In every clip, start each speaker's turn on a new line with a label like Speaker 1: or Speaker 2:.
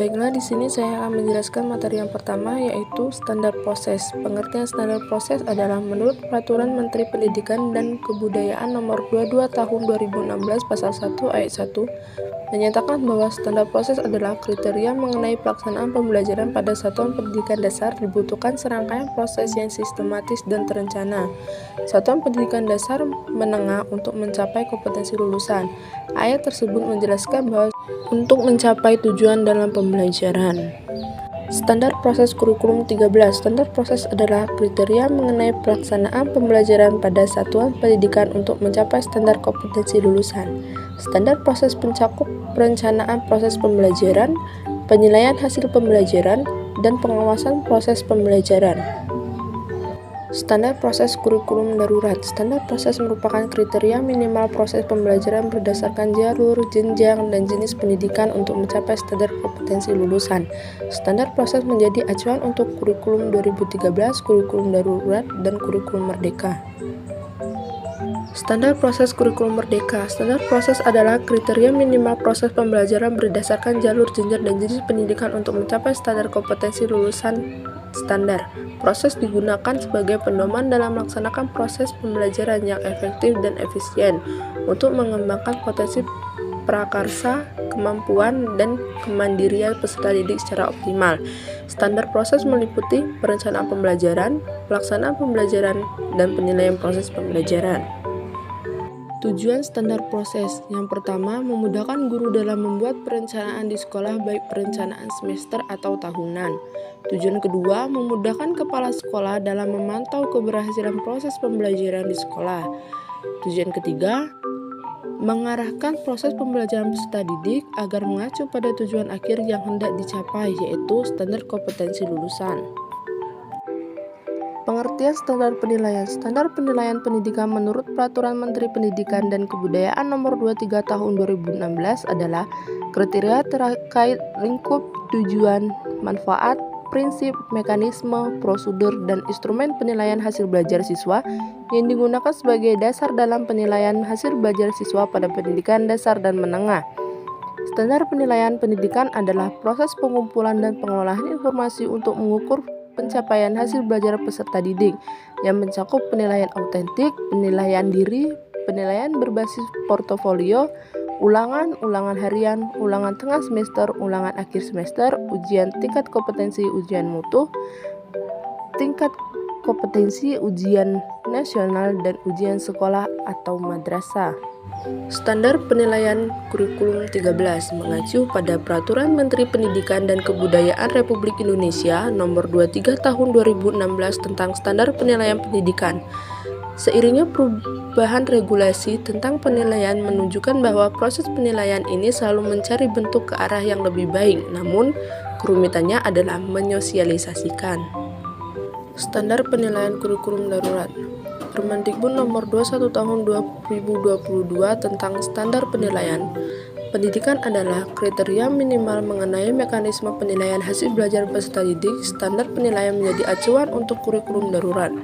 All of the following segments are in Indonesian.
Speaker 1: Baiklah, di sini saya akan menjelaskan materi yang pertama, yaitu standar proses. Pengertian standar proses adalah menurut Peraturan Menteri Pendidikan dan Kebudayaan Nomor 22 Tahun 2016 Pasal 1 Ayat 1, menyatakan bahwa standar proses adalah kriteria mengenai pelaksanaan pembelajaran pada satuan pendidikan dasar. Dibutuhkan serangkaian proses yang sistematis dan terencana satuan pendidikan dasar menengah untuk mencapai kompetensi lulusan. Ayat tersebut menjelaskan bahwa untuk mencapai tujuan dalam pembelajaran. Standar proses kurikulum 13. Standar proses adalah kriteria mengenai pelaksanaan pembelajaran pada satuan pendidikan untuk mencapai standar kompetensi lulusan. Standar proses mencakup perencanaan proses pembelajaran, penilaian hasil pembelajaran, dan pengawasan proses pembelajaran. Standar proses kurikulum darurat. Standar proses merupakan kriteria minimal proses pembelajaran berdasarkan jalur, jenjang, dan jenis pendidikan untuk mencapai standar kompetensi lulusan. Standar proses menjadi acuan untuk kurikulum 2013, kurikulum darurat, dan kurikulum merdeka. Standar proses kurikulum merdeka. Standar proses adalah kriteria minimal proses pembelajaran berdasarkan jalur, jenjang, dan jenis pendidikan untuk mencapai standar kompetensi lulusan standar. Proses digunakan sebagai pedoman dalam melaksanakan proses pembelajaran yang efektif dan efisien untuk mengembangkan potensi prakarsa, kemampuan, dan kemandirian peserta didik secara optimal. Standar proses meliputi perencanaan pembelajaran, pelaksanaan pembelajaran, dan penilaian proses pembelajaran. Tujuan standar proses. Yang pertama, memudahkan guru dalam membuat perencanaan di sekolah, baik perencanaan semester atau tahunan. Tujuan kedua, memudahkan kepala sekolah dalam memantau keberhasilan proses pembelajaran di sekolah. Tujuan ketiga, mengarahkan proses pembelajaran peserta didik agar mengacu pada tujuan akhir yang hendak dicapai, yaitu standar kompetensi lulusan. Pengertian standar penilaian. Standar penilaian pendidikan menurut Peraturan Menteri Pendidikan dan Kebudayaan Nomor 23 Tahun 2016 adalah kriteria terkait lingkup, tujuan, manfaat, prinsip, mekanisme, prosedur, dan instrumen penilaian hasil belajar siswa yang digunakan sebagai dasar dalam penilaian hasil belajar siswa pada pendidikan dasar dan menengah. Standar penilaian pendidikan adalah proses pengumpulan dan pengelolaan informasi untuk mengukur pencapaian hasil belajar peserta didik yang mencakup penilaian autentik, penilaian diri, penilaian berbasis portofolio, ulangan harian, ulangan tengah semester, ulangan akhir semester, ujian tingkat kompetensi ujian mutu, tingkat kompetensi ujian nasional, dan ujian sekolah atau madrasah. Standar penilaian kurikulum 13 mengacu pada Peraturan Menteri Pendidikan dan Kebudayaan Republik Indonesia Nomor 23 Tahun 2016 tentang standar penilaian pendidikan. Seiringnya perubahan regulasi tentang penilaian menunjukkan bahwa proses penilaian ini selalu mencari bentuk ke arah yang lebih baik, namun kerumitannya adalah menyosialisasikan. Standar penilaian kurikulum darurat. Permendikbud Nomor 21 Tahun 2022 tentang standar penilaian pendidikan adalah kriteria minimal mengenai mekanisme penilaian hasil belajar peserta didik. Standar penilaian menjadi acuan untuk kurikulum darurat.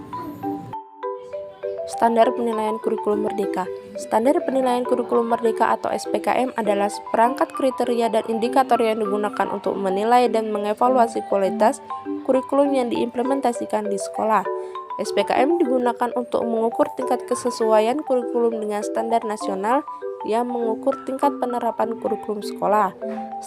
Speaker 1: Standar penilaian kurikulum merdeka. Standar penilaian kurikulum merdeka atau SPKM adalah seperangkat kriteria dan indikator yang digunakan untuk menilai dan mengevaluasi kualitas kurikulum yang diimplementasikan di sekolah. SPKM digunakan untuk mengukur tingkat kesesuaian kurikulum dengan standar nasional yang mengukur tingkat penerapan kurikulum sekolah.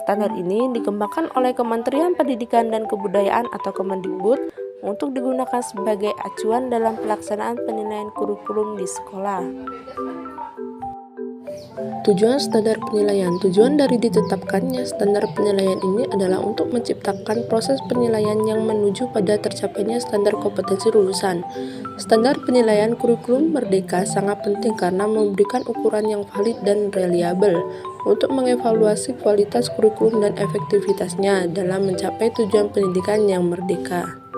Speaker 1: Standar ini dikembangkan oleh Kementerian Pendidikan dan Kebudayaan atau Kemendikbud untuk digunakan sebagai acuan dalam pelaksanaan penilaian kurikulum di sekolah. Tujuan standar penilaian. Tujuan dari ditetapkannya standar penilaian ini adalah untuk menciptakan proses penilaian yang menuju pada tercapainya standar kompetensi lulusan. Standar penilaian kurikulum merdeka sangat penting karena memberikan ukuran yang valid dan reliabel untuk mengevaluasi kualitas kurikulum dan efektivitasnya dalam mencapai tujuan pendidikan yang merdeka.